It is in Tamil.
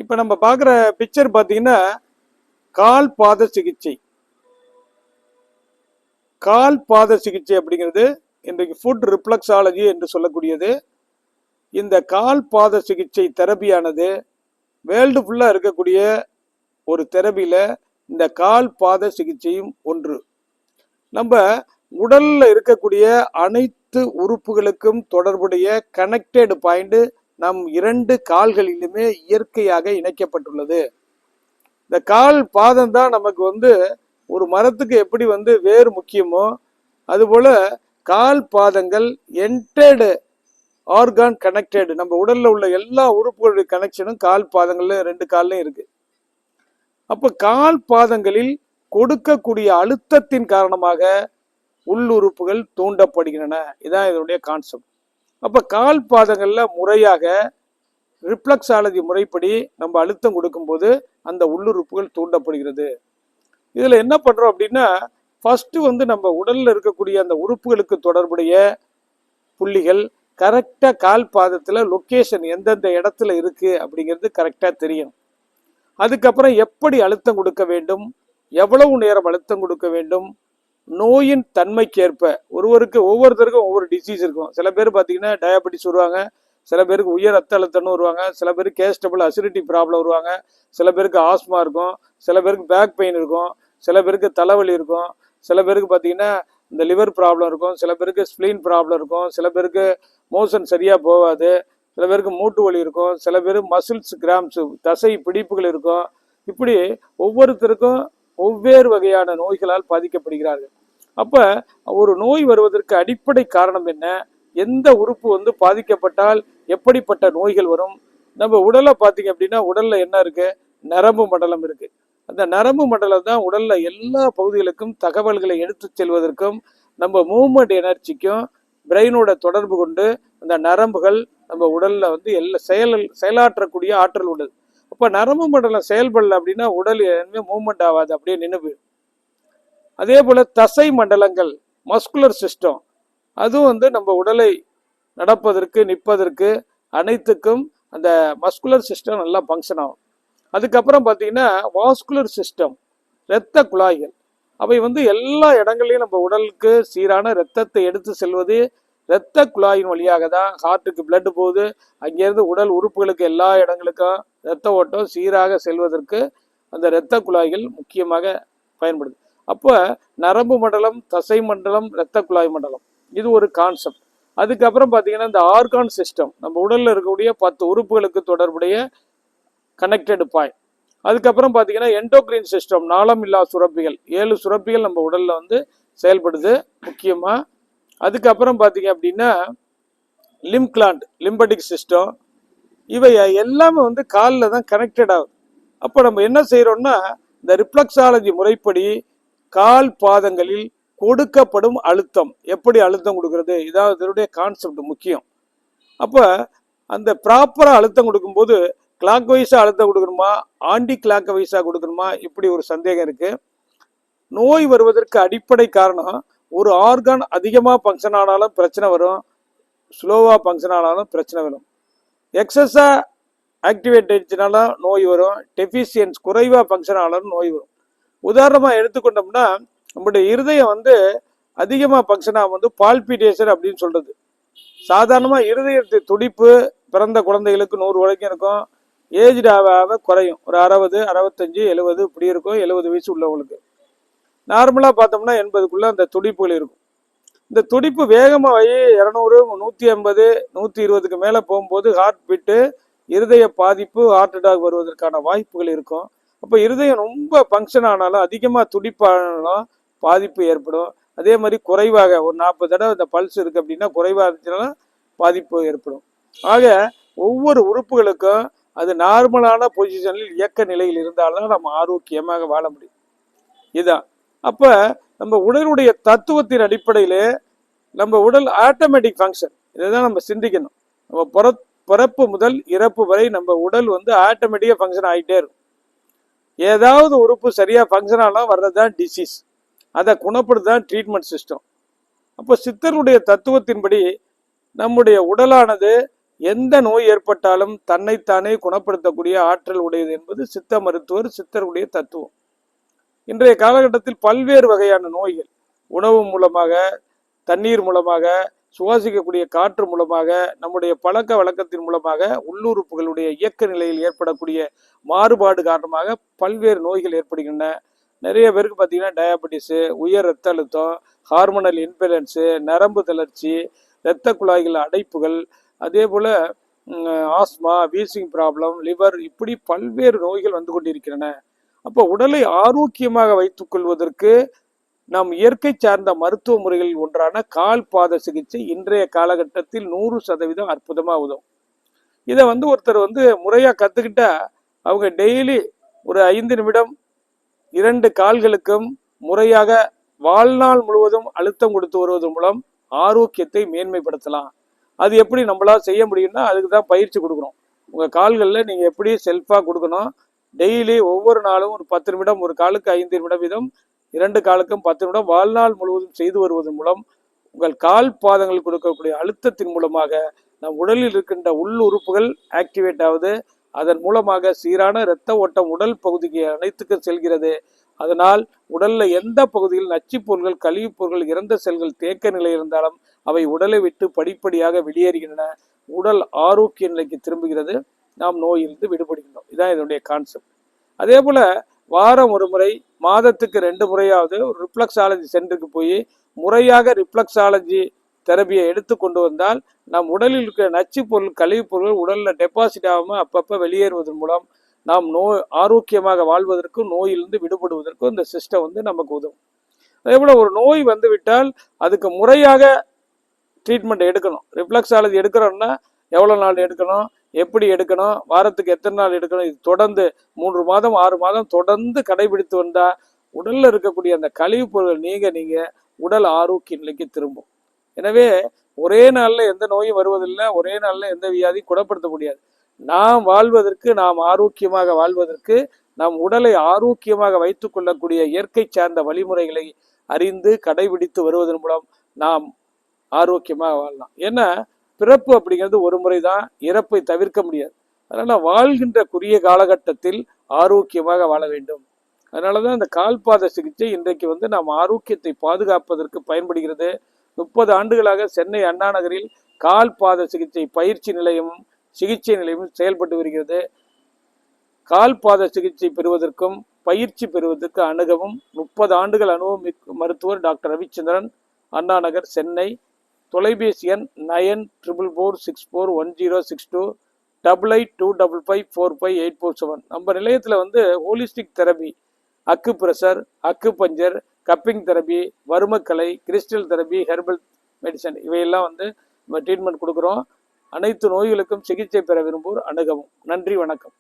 இப்போ நம்ம பார்க்குற பிக்சர் பார்த்தீங்கன்னா கால் பாத சிகிச்சை. கால் பாத சிகிச்சை அப்படிங்கிறது இன்றைக்கு ஃபுட் ரிஃப்ளெக்ஸாலஜி என்று சொல்லக்கூடியது. இந்த கால் பாத சிகிச்சை தெரபியானது வேர்ல்டு ஃபுல்லாக இருக்கக்கூடிய ஒரு தெரபியில் இந்த கால் பாத சிகிச்சையும் ஒன்று. நம்ம உடல்ல இருக்கக்கூடிய அனைத்து உறுப்புகளுக்கும் தொடர்புடைய கனெக்டட் பாயிண்ட் நம் 2 கால்களிலுமே இயற்கையாக இணைக்கப்பட்டுள்ளது. இந்த கால் பாதம் தான் நமக்கு ஒரு மரத்துக்கு எப்படி வேர் முக்கியமோ அதுபோல கால் பாதங்கள் என்டர்டு ஆர்கான் கனெக்டட். நம்ம உடல்ல உள்ள எல்லா உறுப்புகளுடைய கனெக்ஷனும் கால் பாதங்கள்ல 2 கால்லையும் இருக்கு. அப்ப கால் பாதங்களில் கொடுக்கக்கூடிய அழுத்தத்தின் காரணமாக உள்ளுறுப்புகள் தூண்டப்படுகின்றன. இதான் இதனுடைய கான்செப்ட். அப்ப கால் பாதங்கள்ல முறையாக ரிஃப்ளெக்ஸாலஜி முறைப்படி நம்ம அழுத்தம் கொடுக்கும்போது அந்த உள்ளுறுப்புகள் தூண்டப்படுகிறது. இதுல என்ன பண்றோம் அப்படின்னா, ஃபர்ஸ்ட் நம்ம உடல்ல இருக்கக்கூடிய அந்த உறுப்புகளுக்கு தொடர்புடைய புள்ளிகள் கரெக்டா கால் பாதத்துல லொக்கேஷன் எந்தெந்த இடத்துல இருக்கு அப்படிங்கிறது கரெக்டா தெரியும். அதுக்கப்புறம் எப்படி அழுத்தம் கொடுக்க வேண்டும், எவ்வளவு நேரம் அழுத்தம் கொடுக்க வேண்டும், நோயின் தன்மைக்கேற்ப ஒவ்வொருத்தருக்கும் ஒவ்வொரு டிசீஸ் இருக்கும். சில பேர் பார்த்தீங்கன்னா டயபெட்டிஸ் வருவாங்க, சில பேருக்கு உயர் ரத்த அழுத்தம்னு வருவாங்க, சில பேருக்கு கேஸ்டபிள் அசிடிட்டி ப்ராப்ளம் வருவாங்க, சில பேருக்கு ஆஸ்மா இருக்கும், சில பேருக்கு பேக் பெயின் இருக்கும், சில பேருக்கு தலைவலி இருக்கும், சில பேருக்கு பார்த்தீங்கன்னா இந்த லிவர் ப்ராப்ளம் இருக்கும், சில பேருக்கு ஸ்ப்ளீன் ப்ராப்ளம் இருக்கும், சில பேருக்கு மோஷன் சரியாக போகாது, சில பேருக்கு மூட்டு வலி இருக்கும், சில பேருக்கு மசில்ஸ் கிராம்ஸ் தசை பிடிப்புகள் இருக்கும். இப்படி ஒவ்வொருத்தருக்கும் ஒவ்வேறு வகையான நோய்களால் பாதிக்கப்படுகிறார்கள். அப்ப ஒரு நோய் வருவதற்கு அடிப்படை காரணம் என்ன, எந்த உறுப்பு பாதிக்கப்பட்டால் எப்படிப்பட்ட நோய்கள் வரும். நம்ம உடலை பார்த்தீங்க அப்படின்னா உடல்ல என்ன இருக்கு, நரம்பு மண்டலம் இருக்கு. அந்த நரம்பு மண்டலம் தான் உடல்ல எல்லா பகுதிகளுக்கும் தகவல்களை எடுத்து செல்வதற்கும் நம்ம மூவ்மெண்ட் எனர்ஜிக்கும் பிரெயினோட தொடர்பு கொண்டு அந்த நரம்புகள் நம்ம உடல்ல எல்லா செயலாற்றக்கூடிய ஆற்றல் உள்ளது. அப்ப நரம்பு மண்டலம் செயல்படல அப்படின்னா உடல் எதுவுமே மூவ்மெண்ட் ஆகாது, அப்படியே நின்று. அதே போல தசை மண்டலங்கள் மஸ்குலர் சிஸ்டம், அதுவும் நம்ம உடலை நடப்பதற்கு நிற்பதற்கு அனைத்துக்கும் அந்த மஸ்குலர் சிஸ்டம் நல்லா ஃபங்க்ஷன் ஆகும். அதுக்கப்புறம் பார்த்தீங்கன்னா வாஸ்குலர் சிஸ்டம், இரத்த குழாய்கள், அவை எல்லா இடங்கள்லையும் நம்ம உடலுக்கு சீரான இரத்தத்தை எடுத்து செல்வது இரத்த குழாயின் வழியாக தான். ஹார்ட்டுக்கு பிளட் போகுது, அங்கேருந்து உடல் உறுப்புகளுக்கு எல்லா இடங்களுக்கும் இரத்த ஓட்டம் சீராக செல்வதற்கு அந்த இரத்த குழாய்கள் முக்கியமாக பயன்படுது. அப்போ நரம்பு மண்டலம், தசை மண்டலம், இரத்த குழாய் மண்டலம், இது ஒரு கான்செப்ட். அதுக்கப்புறம் பார்த்தீங்கன்னா இந்த ஆர்கான் சிஸ்டம், நம்ம உடலில் இருக்கக்கூடிய 10 உறுப்புகளுக்கு தொடர்புடைய கனெக்டட் பாயிண்ட். அதுக்கப்புறம் பார்த்தீங்கன்னா எண்டோக்ரைன் சிஸ்டம், நாளம் இல்லா சுரப்பிகள், 7 சுரப்பிகள் நம்ம உடலில் செயல்படுது முக்கியமாக. அதுக்கப்புறம் பார்த்தீங்க அப்படின்னா லிம்ப்லாண்ட், லிம்படிக் சிஸ்டம், இவை எல்லாமே காலில் தான் கனெக்டட் ஆகுது. அப்போ நம்ம என்ன செய்கிறோம்னா, இந்த ரிஃப்ளெக்ஸாலஜி முறைப்படி கால் பாதங்களில் கொடுக்கப்படும் அழுத்தம், எப்படி அழுத்தம் கொடுக்கறது, இதாவது இதனுடைய கான்செப்ட் முக்கியம். அப்போ அந்த ப்ராப்பராக அழுத்தம் கொடுக்கும்போது கிளாக் வைஸாக அழுத்தம் கொடுக்கணுமா, ஆன்டி கிளாக் வைஸாக கொடுக்கணுமா, இப்படி ஒரு சந்தேகம் இருக்குது. நோய் வருவதற்கு அடிப்படை காரணம் ஒரு ஆர்கான் அதிகமாக ஃபங்க்ஷன் ஆனாலும் பிரச்சனை வரும், ஸ்லோவாக ஃபங்க்ஷன் ஆனாலும் பிரச்சனை வரும். எக்ஸஸாக ஆக்டிவேட் ஆயிடுச்சுனாலும் நோய் வரும், டெஃபிஷியன்ஸ் குறைவாக ஃபங்க்ஷன் ஆனாலும் நோய் வரும். உதாரணமாக எடுத்துக்கொண்டோம்னா நம்முடைய இருதயம் அதிகமாக ஃபங்க்ஷன் ஆகும் பால்பிடேஷன் அப்படின்னு சொல்கிறது. சாதாரணமாக இருதயத்து துடிப்பு பிறந்த குழந்தைகளுக்கு 100 வரைக்கும் இருக்கும், ஏஜ்டு ஆக குறையும், ஒரு 60, 65, 70 இப்படி இருக்கும். 70 வயசு உள்ளவங்களுக்கு நார்மலாக பார்த்தோம்னா 80க்குள்ளே அந்த துடிப்புகள் இருக்கும். இந்த துடிப்பு வேகமாக 200, 150, 120க்கு மேலே போகும்போது ஹார்ட் பீட்டு, இருதய பாதிப்பு, ஹார்ட் அட்டாக் வருவதற்கான வாய்ப்புகள் இருக்கும். அப்போ இருதயம் ரொம்ப ஃபங்க்ஷன் ஆனாலும் அதிகமாக துடிப்பானாலும் பாதிப்பு ஏற்படும். அதே மாதிரி குறைவாக ஒரு 40 தடவை இந்த பல்ஸ் இருக்குது அப்படின்னா குறைவாக இருந்துச்சுனாலும் பாதிப்பு ஏற்படும். ஆக ஒவ்வொரு உறுப்புகளுக்கும் அது நார்மலான பொசிஷனில் இயக்க நிலையில் இருந்தால்தான் நம்ம ஆரோக்கியமாக வாழ முடியும். இதுதான். அப்போ நம்ம உடலுடைய தத்துவத்தின் அடிப்படையில் நம்ம உடல் ஆட்டோமேட்டிக் ஃபங்க்ஷன், இதை தான் நம்ம சிந்திக்கணும். நம்ம பிறப்பு முதல் இறப்பு வரை நம்ம உடல் ஆட்டோமேட்டிக்காக ஃபங்க்ஷன் ஆகிட்டே இருக்கும். ஏதாவது உறுப்பு சரியாக ஃபங்க்ஷன் ஆனால் வர்றது தான் டிசீஸ், அதை குணப்படுத்தான் ட்ரீட்மெண்ட் சிஸ்டம். அப்போ சித்தருடைய தத்துவத்தின்படி நம்முடைய உடலானது எந்த நோய் ஏற்பட்டாலும் தன்னைத்தானே குணப்படுத்தக்கூடிய ஆற்றல் உடையது என்பது சித்த மருத்துவர் சித்தருடைய தத்துவம். இன்றைய காலகட்டத்தில் பல்வேறு வகையான நோய்கள் உணவு மூலமாக, தண்ணீர் மூலமாக, சுவாசிக்கக்கூடிய காற்று மூலமாக, நம்முடைய பழக்க வழக்கத்தின் மூலமாக, உள்ளுறுப்புகளுடைய இயக்க நிலையில் ஏற்படக்கூடிய மாறுபாடு காரணமாக பல்வேறு நோய்கள் ஏற்படுகின்றன. நிறைய பேருக்கு பார்த்தீங்கன்னா டயபெட்டிஸு, உயர் ரத்த அழுத்தம், ஹார்மோனல் இன்பேலன்ஸு, நரம்பு தளர்ச்சி, இரத்த குழாய்கள் அடைப்புகள், அதே போல் ஆஸ்மா, வீசிங் ப்ராப்ளம், லிவர், இப்படி பல்வேறு நோய்கள் வந்து கொண்டிருக்கின்றன. அப்போ உடலை ஆரோக்கியமாக வைத்துக் கொள்வதற்கு நாம் இயற்கை சார்ந்த மருத்துவ முறைகளில் ஒன்றான கால் பாத சிகிச்சை இன்றைய காலகட்டத்தில் 100% அற்புதமாக உதவும். இதை ஒருத்தர் முறையாக கற்றுக்கிட்டா அவங்க டெய்லி ஒரு 5 நிமிடம் 2 கால்களுக்கும் முறையாக வாழ்நாள் முழுவதும் அழுத்தம் கொடுத்து வருவது மூலம் ஆரோக்கியத்தை மேன்மைப்படுத்தலாம். அது எப்படி நம்மளால் செய்ய முடியும்னா அதுக்கு தான் பயிற்சி கொடுக்குறோம். உங்கள் கால்களில் நீங்கள் எப்படி செல்ஃபாக கொடுக்கணும், டெய்லி ஒவ்வொரு நாளும் ஒரு 10 நிமிடம், ஒரு காலுக்கு 5 நிமிடம் வீதம், 2 காலுக்கும் 10 நிமிடம் வாழ்நாள் முழுவதும் செய்து வருவதன் மூலம் உங்கள் கால் பாதங்கள் கொடுக்கக்கூடிய அழுத்தத்தின் மூலமாக நம் உடலில் இருக்கின்ற உள் உறுப்புகள் ஆக்டிவேட் ஆகுது. அதன் மூலமாக சீரான இரத்த ஓட்டம் உடல் பகுதிக்கு அனைத்துக்கும் செல்கிறது. அதனால் உடல்ல எந்த பகுதியில் நச்சுப் பொருள்கள், கழிவுப் பொருள்கள், இறந்த செல்கள் தேக்க நிலை இருந்தாலும் அவை உடலை விட்டு படிப்படியாக வெளியேறுகின்றன. உடல் ஆரோக்கிய நிலைக்கு திரும்புகிறது. நாம் நோயிலிருந்து விடுபடுகின்றோம். இதுதான் இதனுடைய கான்செப்ட். அதே போல வாரம் ஒரு முறை, மாதத்துக்கு 2 முறையாவது ஒரு ரிஃப்ளெக்ஸாலஜி சென்டருக்கு போய் முறையாக ரிஃப்ளெக்ஸாலஜி தெரபியை எடுத்து கொண்டு வந்தால் நம் உடலில் இருக்கிற நச்சு பொருள், கழிவுப் பொருள்கள் உடலில் டெபாசிட் ஆகாமல் அப்பப்போ வெளியேறுவதன் மூலம் நாம் ஆரோக்கியமாக வாழ்வதற்கும் நோயிலிருந்து விடுபடுவதற்கும் இந்த சிஸ்டம் நமக்கு உதவும். அதே போல் ஒரு நோய் விட்டால் அதுக்கு முறையாக ட்ரீட்மெண்ட் எடுக்கணும். ரிஃப்ளெக்ஸாலஜி எடுக்கிறோம்னா எவ்வளோ நாள் எடுக்கணும், எப்படி எடுக்கணும், வாரத்துக்கு எத்தனை நாள் எடுக்கணும், இது தொடர்ந்து 3 மாதம் 6 மாதம் தொடர்ந்து கடைபிடித்து வந்தால் உடலில் இருக்கக்கூடிய அந்த கழிவுப் பொருள்கள் நீங்க உடல் ஆரோக்கிய நிலைக்கு திரும்பும். எனவே ஒரே நாளில் எந்த நோயும் வருவதில்லை, ஒரே நாளில் எந்த வியாதியும் குணப்படுத்த முடியாது. நாம் வாழ்வதற்கு, நாம் ஆரோக்கியமாக வாழ்வதற்கு, நம் உடலை ஆரோக்கியமாக வைத்துக் கொள்ளக்கூடிய இயற்கை சார்ந்த வழிமுறைகளை அறிந்து கடைபிடித்து வருவதன் மூலம் நாம் ஆரோக்கியமாக வாழலாம். ஏன்னா பிறப்பு அப்படிங்கிறது ஒரு முறை தான், இறப்பை தவிர்க்க முடியாது. அதனால வாழ்கின்ற குறுகிய காலகட்டத்தில் ஆரோக்கியமாக வாழ வேண்டும். அதனாலதான் இந்த கால்பாத சிகிச்சை இன்றைக்கு நாம் ஆரோக்கியத்தை பாதுகாப்பதற்கு பயன்படுகிறது. 30 ஆண்டுகளாக சென்னை அண்ணா நகரில் கால் பாத சிகிச்சை பயிற்சி நிலையமும் சிகிச்சை நிலையமும் செயல்பட்டு வருகிறது. கால் பாத சிகிச்சை பெறுவதற்கும் பயிற்சி பெறுவதற்கு அணுகவும் 30 ஆண்டுகள் அனுபவம் மருத்துவர் டாக்டர் ரவிச்சந்திரன், அண்ணா நகர், சென்னை. தொலைபேசி எண் 94464106288255545847. நம்ம நிலையத்தில் holistic therapy, acupressure, acupuncture, cupping therapy, வருமக்கலை, கிறிஸ்டல் தெரபி, ஹெர்பல் மெடிசன், இவையெல்லாம் நம்ம ட்ரீட்மெண்ட் கொடுக்குறோம். அனைத்து நோய்களுக்கும் சிகிச்சை பெற விரும்புவோர் அணுகவும். நன்றி, வணக்கம்.